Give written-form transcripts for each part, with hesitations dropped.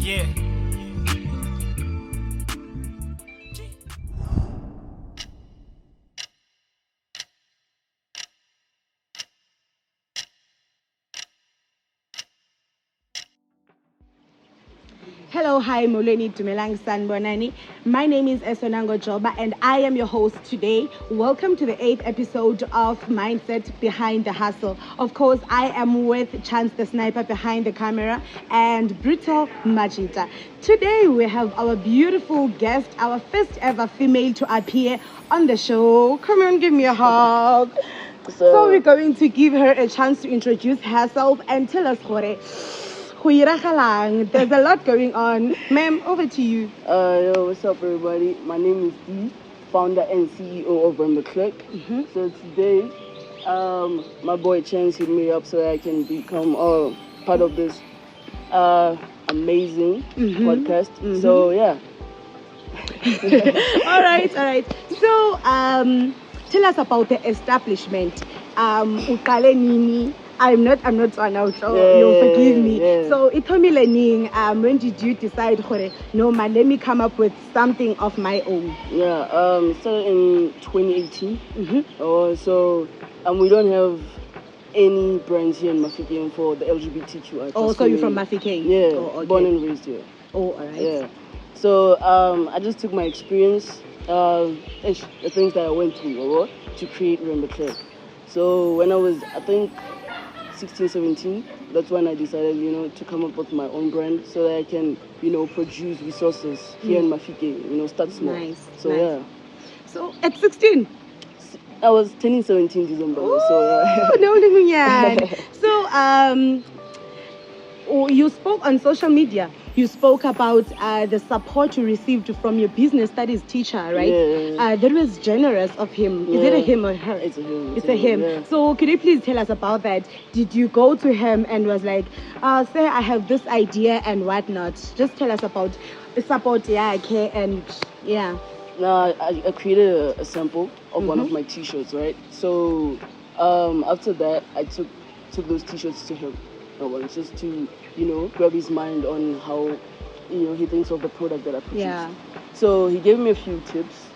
Yeah. Hello, hi, Molweni Dumelang Sanbonani. My name is Esonango Joba and I am your host today. Welcome to the 8th episode of Mindset Behind the Hustle. Of course, I am with Chance the Sniper behind the camera and Brutal Majita. Today we have our beautiful guest, our first ever female to appear on the show. Come on, give me a hug. So we're going to give her a chance to introduce herself and tell us, Hore. There's a lot going on. Ma'am, over to you. Yo, what's up, everybody? My name is Dee, founder and CEO of Remember Click. So today, my boy Chance hit me up so I can become part of this amazing podcast. So, yeah. all right. So, tell us about the establishment. Uqale nini? I'm not one out, so you'll forgive me. Yeah. So, itomi learning, when did you decide, no man, let me come up with something of my own? Yeah, started in 2018. So, we don't have any brands here in Mafikeng for the LGBTQI. Oh, so you're from Mafikeng? Yeah, oh, okay. Born and raised here. Oh, all right. Yeah. So, I just took my experience, the things that I went through, to create Remember Click. So, when I was, I think, 16, 17, that's when I decided, to come up with my own brand so that I can, produce resources here in Mafikeng, start small. Nice. So, nice. yeah. So, at 16? I was turning 17 December. Ooh, so, yeah. No, So, you spoke on social media. You spoke about the support you received from your business studies teacher, right? Yeah. That was generous of him. Is it a him or her? It's a him. It's a him. Yeah. So could you please tell us about that? Did you go to him and was like, say I have this idea and whatnot? Just tell us about the support, and yeah. Now, I created a sample of one of my t-shirts, right? So after that, I took those t-shirts to him. Just to, grab his mind on how, he thinks of the product that I produced. Yeah. So he gave me a few tips,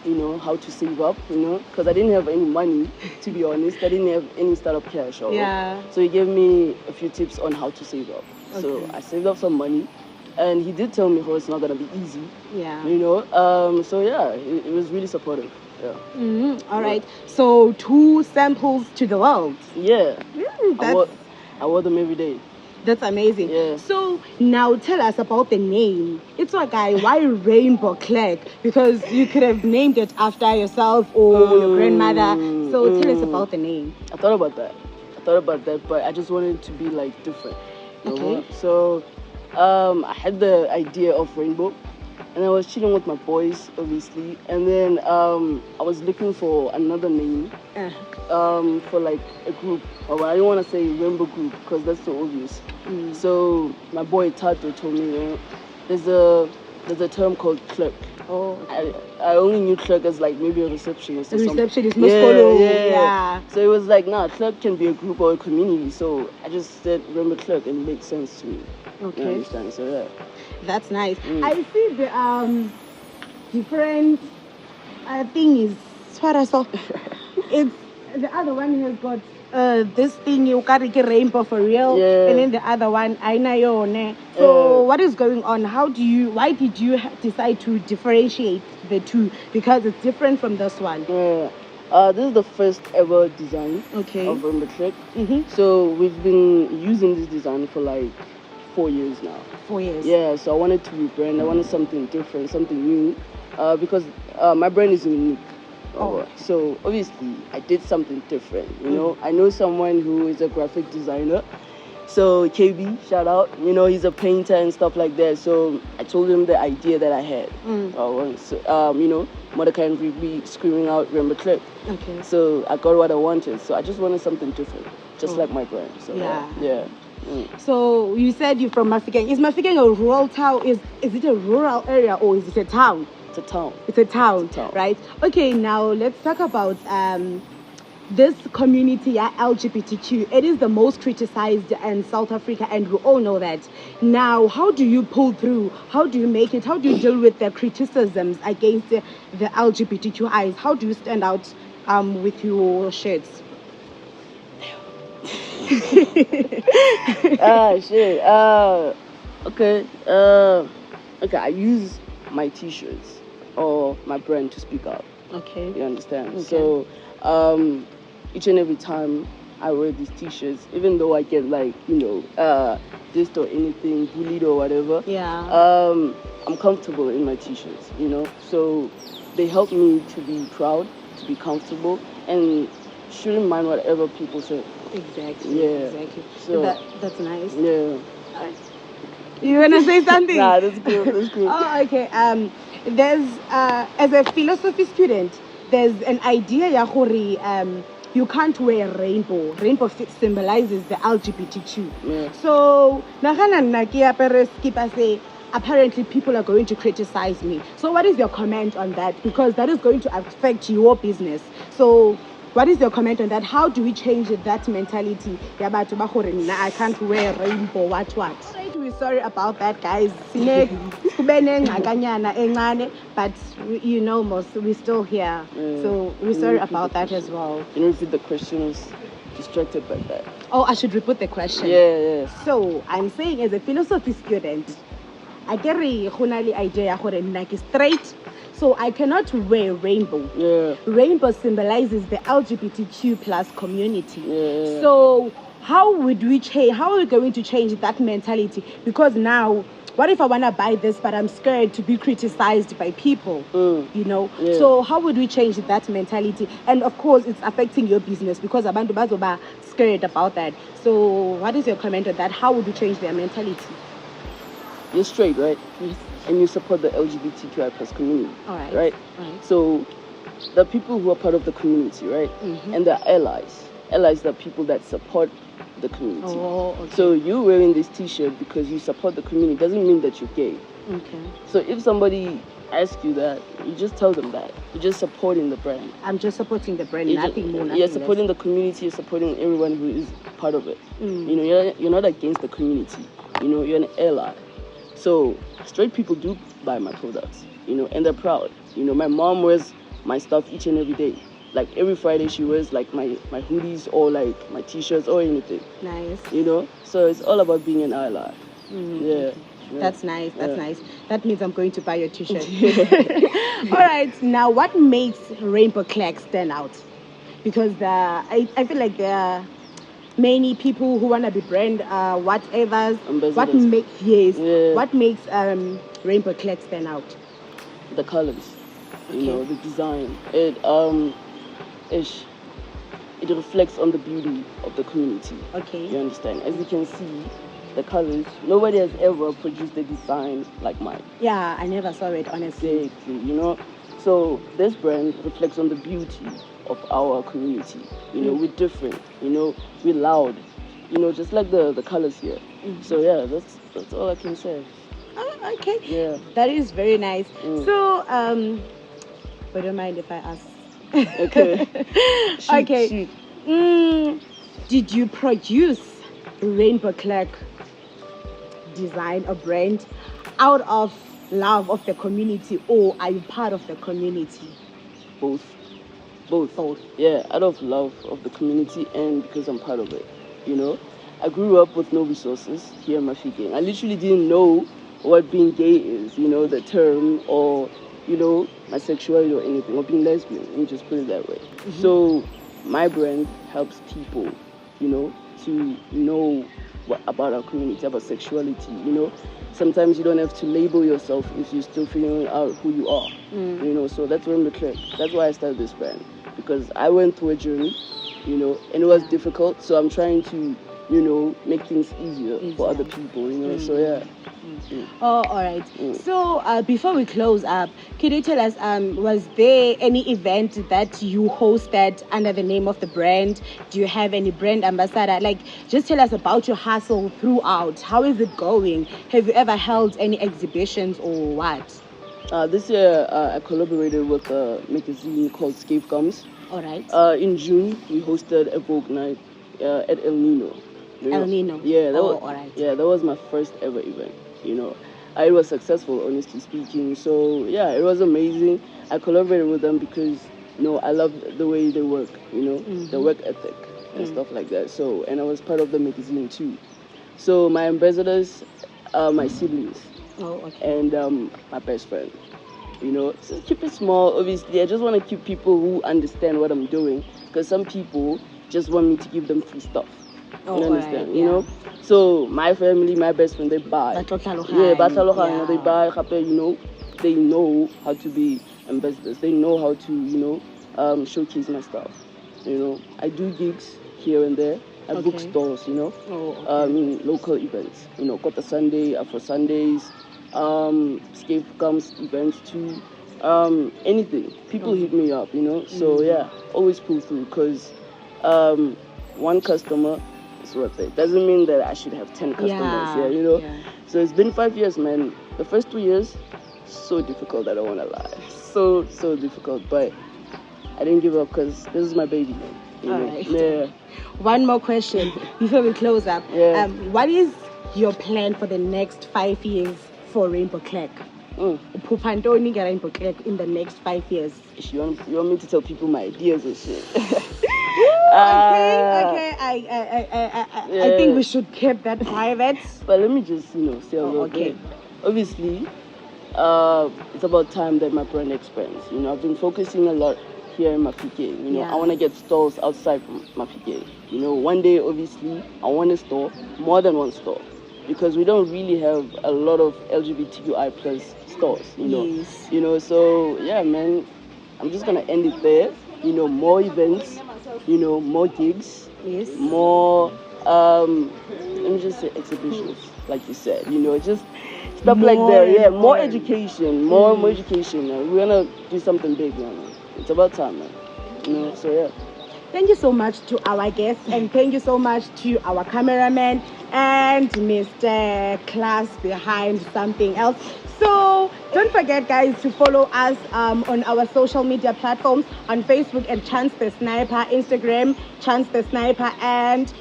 how to save up, because I didn't have any money, to be honest. I didn't have any startup cash. Yeah. So he gave me a few tips on how to save up. Okay. So I saved up some money. And he did tell me how it's not going to be easy. Yeah. So yeah, it was really supportive. Yeah. All right. So 2 samples to the world. Yeah. That's, I wore them every day. That's amazing. Yeah. So now tell us about the name. It's a guy. Why Rainbow Click? Because you could have named it after yourself or your grandmother. So tell us about the name. I thought about that, but I just wanted it to be like different. Okay. So I had the idea of rainbow, and I was chilling with my boys, obviously, and then I was looking for another name for like a group. But I didn't want to say rainbow group because that's so obvious. So my boy Tato told me, there's a term called clerk. Oh. Okay. I only knew clerk as like maybe a receptionist. A receptionist, yeah. So it was like, clerk can be a group or a community. So I just said remember clerk and it makes sense to me. Okay. You understand? So yeah. That's nice. I see the different thing is it's the other one has got this thing you gotta get rainbow for real, and then the other one I know. So what is going on? Why did you decide to differentiate the two? Because it's different from this one. This is the first ever design of Remember Click. So we've been using this design for like 4 years now. 4 years. Yeah, so I wanted to rebrand. I wanted something different, something new, because my brand is unique. So obviously I did something different. I know someone who is a graphic designer. So KB, shout out. He's a painter and stuff like that. So I told him the idea that I had. Mordecai and Rigby screaming out Remember Click. Okay. So I got what I wanted. So I just wanted something different, just like my brand. So yeah. So you said you're from Mafikeng. Is Mafikeng a rural town? Is it a rural area or is it a town? It's a town. It's a town, right? Okay, now let's talk about this community, LGBTQ, it is the most criticized in South Africa, and we all know that. Now, how do you pull through? How do you make it? How do you deal with the criticisms against the LGBTQIs? How do you stand out with your shirts? Shit. Okay. Okay. I use my T-shirts or my brand to speak up. Okay. You understand? Okay. So, each and every time I wear these T-shirts, even though I get like, dissed or anything, bullied or whatever, I'm comfortable in my T-shirts, So they help me to be proud, to be comfortable, and shouldn't mind whatever people say. Exactly. Yeah. Exactly. So that's nice. Yeah. You wanna say something? Nah, that's good. That's good. Oh, okay. There's as a philosophy student, there's an idea you can't wear rainbow. Rainbow symbolizes the LGBTQ. Yeah. So apparently people are going to criticize me. So what is your comment on that? Because that is going to affect your business. So what is your comment on that? How do we change that mentality? I can't wear rainbow, what? Right, we're sorry about that, guys. But we're still here. So we're sorry about that as well. Can you repeat the question? I was distracted by that. Oh, I should repeat the question. Yeah. So I'm saying, as a philosophy student, I get the idea straight. So I cannot wear rainbow. Yeah. Rainbow symbolizes the LGBTQ plus community. Yeah. So how would we change? How are we going to change that mentality? Because now, what if I want to buy this, but I'm scared to be criticized by people? Yeah. So how would we change that mentality? And of course, it's affecting your business because abantu bazoba scared about that. So what is your comment on that? How would you change their mentality? You're straight, right? Yes. And you support the LGBTQI plus community. All right. Right? So the people who are part of the community, right? Mm-hmm. And they're allies. Allies are people that support the community. Oh, okay. So you wearing this T-shirt because you support the community doesn't mean that you're gay. Okay. So if somebody asks you that, you just tell them that. You're just supporting the brand. I'm just supporting the brand, nothing more, nothing You're supporting less. the community, you're supporting everyone who is part of it. Mm. You're not against the community. You're an ally. So straight people do buy my products, and they're proud. My mom wears my stuff each and every day. Like every Friday she wears like my hoodies or like my T-shirts or anything. Nice. So it's all about being an ally. Yeah. That's nice. That's nice. That means I'm going to buy your T-shirt. All right. Now, what makes Rainbow Clack stand out? Because I feel like there are many people who want to be brand whatever. What makes Rainbow Clack stand out? The colors, the design. It reflects on the beauty of the community. Okay. You understand? As you can see, the colors. Nobody has ever produced a design like mine. Yeah, I never saw it, honestly. Exactly. So this brand reflects on the beauty of our community. We're different. We're loud. Just like the colors here. So yeah, that's all I can say. Oh, okay. Yeah. That is very nice. So but don't mind if I ask. Okay. Okay. Did you produce Rainbow Clack design or brand out of love of the community, or are you part of the community? Both. Yeah, out of love of the community and because I'm part of it. I grew up with no resources here in Mafeking. I literally didn't know what being gay is, the term, or my sexuality or anything, or being lesbian. Let me just put it that way. So my brand helps people, to know about our community, about sexuality. Sometimes you don't have to label yourself if you're still figuring out who you are. So that's Rainbow Clack. That's why I started this brand, because I went through a journey, and it was difficult. So I'm trying to, make things easier for other people. So yeah. Oh, all right. So before we close up, can you tell us, was there any event that you hosted under the name of the brand? Do you have any brand ambassador? Like, just tell us about your hustle throughout. How is it going? Have you ever held any exhibitions or what? This year, I collaborated with a magazine called Scape Gums. All right. In June, we hosted a Vogue night at El Nino. El Nino. Yeah, all right. Yeah, that was my first ever event. It was successful, honestly speaking. So yeah, it was amazing. I collaborated with them because I love the way they work. The work ethic and stuff like that. So, and I was part of the magazine too. So my ambassadors are my siblings. Oh, okay. And my best friend. So keep it small. Obviously, I just want to keep people who understand what I'm doing, because some people just want me to give them free stuff. Oh, you understand? Right, yeah. So my family, my best friend, they buy. They buy. They know how to be ambassadors. They know how to showcase my stuff. I do gigs here and there. I book stores. In local events. Kota Sunday, Afro Sundays. Escape comes events too. Anything. People hit me up. So yeah, always pull through, because one customer is worth it. Doesn't mean that I should have 10 customers. Yeah. So it's been 5 years, man. The first 2 years, so difficult. I don't want to lie. So difficult, but I didn't give up, because this is my baby. All right. Yeah. One more question before we close up. Yeah. What is your plan for the next 5 years for Rainbow Clerk? Pupantoni Rainbow Clerk in the next 5 years. You want me to tell people my ideas and shit? Okay. I think we should keep that private. But let me just, say a little bit. Obviously, it's about time that my brand expands. I've been focusing a lot here in Mafike. I want to get stores outside Mafike. One day, obviously, I want a store, more than one store, because we don't really have a lot of LGBTQI plus stores. Yes. So yeah, man, I'm just gonna end it there. More events, more gigs, yes, more let me just say exhibitions, like you said, just stuff like that. Yeah, more education, more education. We're gonna do something big, man. It's about time, man. So yeah. Thank you so much to our guests, and thank you so much to our cameraman and Mr. Class behind something else. So don't forget, guys, to follow us on our social media platforms, on Facebook at Chance the Sniper, Instagram Chance the Sniper, and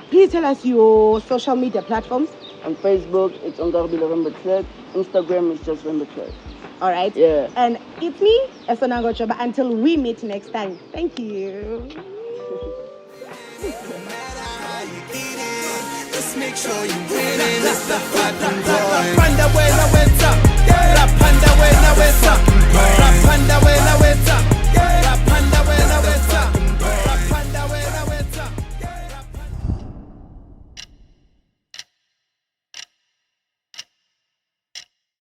please tell us your social media platforms. On Facebook, it's Ongarabile Rainbow Clerk. Instagram is just Rainbow Clerk. All right. Yeah. And it's me, Esonango Joba. Until we meet next time. Thank you. Just make sure you win it. That's the fucking boy. Rapanda when I went up. Rapanda when I went up. Rapanda when I went up.